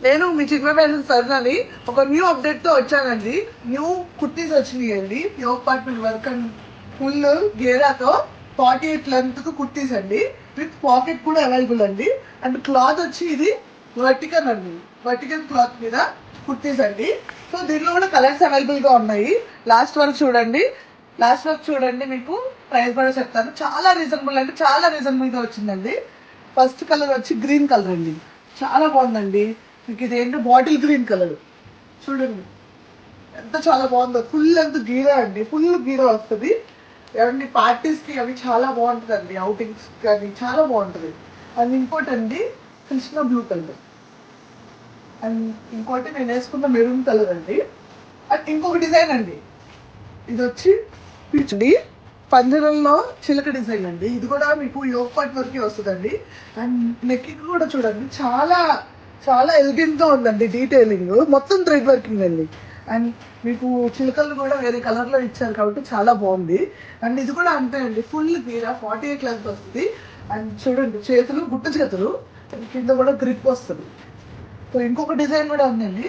నేను మీ చిన్న ఫ్యాషన్ సర్నని ఒక న్యూ అప్డేట్ తో వచ్చానండి. న్యూ కుర్తీస్ వచ్చినాయండి. New apartment work and full గేరాతో 48 లెంత్ కుర్తీస్ అండి. విత్ పాకెట్ కూడా అవైలబుల్ అండి. అండ్ క్లాత్ వచ్చి ఇది వర్టికల్ అండి. వర్టికల్ క్లాత్ మీద కుర్తీస్ అండి. సో దీనిలో కూడా కలర్స్ అవైలబుల్ గా ఉన్నాయి. లాస్ట్ వరకు చూడండి, మీకు ప్రైస్ కూడా చెప్తాను. చాలా రీజనబుల్ అంటే చాలా రీజనబుల్ గా వచ్చిందండి. ఫస్ట్ కలర్ వచ్చి గ్రీన్ కలర్ అండి. చాలా బాగుందండి. మీకు ఇది ఏంటో బాటిల్ గ్రీన్ కలర్ చూడండి ఎంత చాలా బాగుందో. ఫుల్ లెంత్ గీరా అండి. ఫుల్ గీరా వస్తుంది. ఎవరి పార్టీస్ కి అవి చాలా బాగుంటుంది అండి. అవుటింగ్స్ కానీ చాలా బాగుంటుంది. అండ్ ఇంకోటి అండి కృష్ణ బ్లూ కలర్. అండ్ ఇంకోటి నేను వేసుకున్న మెరూన్ కలర్ అండి. అండ్ ఇంకొక డిజైన్ అండి. ఇది వచ్చి పిచ్డి పంజరంలో చిలక డిజైన్ అండి. ఇది కూడా మీకు యోగ్ పార్ట్ వరకు వస్తుందండి. అండ్ నెక్ కూడా చూడండి చాలా చాలా ఎలిగెంట్ గా ఉందండి. డీటెయిలింగ్ మొత్తం థ్రెడ్ వర్కింగ్ అండి. అండ్ మీకు చిలకలు కూడా వేరే కలర్ లో ఇచ్చారు కాబట్టి చాలా బాగుంది. అండ్ ఇది కూడా అంతే అండి. ఫుల్ గీరా 48 లెంత్ వస్తుంది. అండ్ చూడండి చేతులు గుట్ట చేతులు కింద కూడా గ్రిప్ వస్తుంది. సో ఇంకొక డిజైన్ కూడా ఉందండి.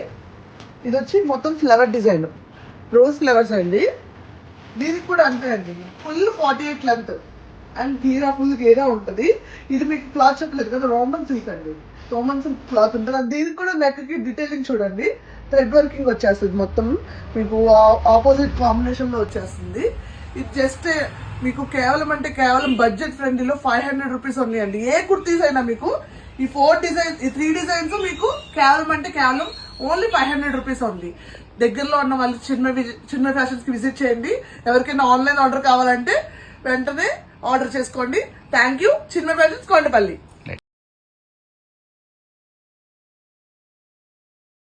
ఇది వచ్చి మొత్తం ఫ్లవర్ డిజైన్, రోజ్ ఫ్లవర్స్ అండి. దీనికి కూడా అంతే అండి. ఫుల్ 48 లెంత్ అండ్ ఫుల్ గీరా ఉంటుంది. ఇది మీకు క్లాత్ చెప్పలేదు కదా, రోమన్ సిల్క్ అండి. రోమన్ సిల్క్ క్లాత్ ఉంటుంది. అండ్ దీనికి కూడా నెక్ కి డీటెయిలింగ్ చూడండి. థ్రెడ్ వర్కింగ్ వచ్చేస్తుంది. మొత్తం మీకు ఆపోజిట్ కాంబినేషన్ లో వచ్చేస్తుంది. ఇది జస్ట్ మీకు కేవలం బడ్జెట్ ఫ్రెండ్లీలో 500 రూపీస్ ఉన్నాయండి. ఏ కుర్తీస్ అయినా మీకు ఈ 3 డిజైన్స్ మీకు కేవలం ఓన్లీ 500 రూపీస్ ఉంది. దగ్గరలో ఉన్న వాళ్ళు చిన్న ఫ్యాషన్స్ కి విజిట్ చేయండి. ఎవరికైనా ఆన్లైన్ ఆర్డర్ కావాలంటే వెంటనే ఆర్డర్ చేసుకోండి. Thank you. చిన్న ఫ్యాషన్స్ కొండపల్లి.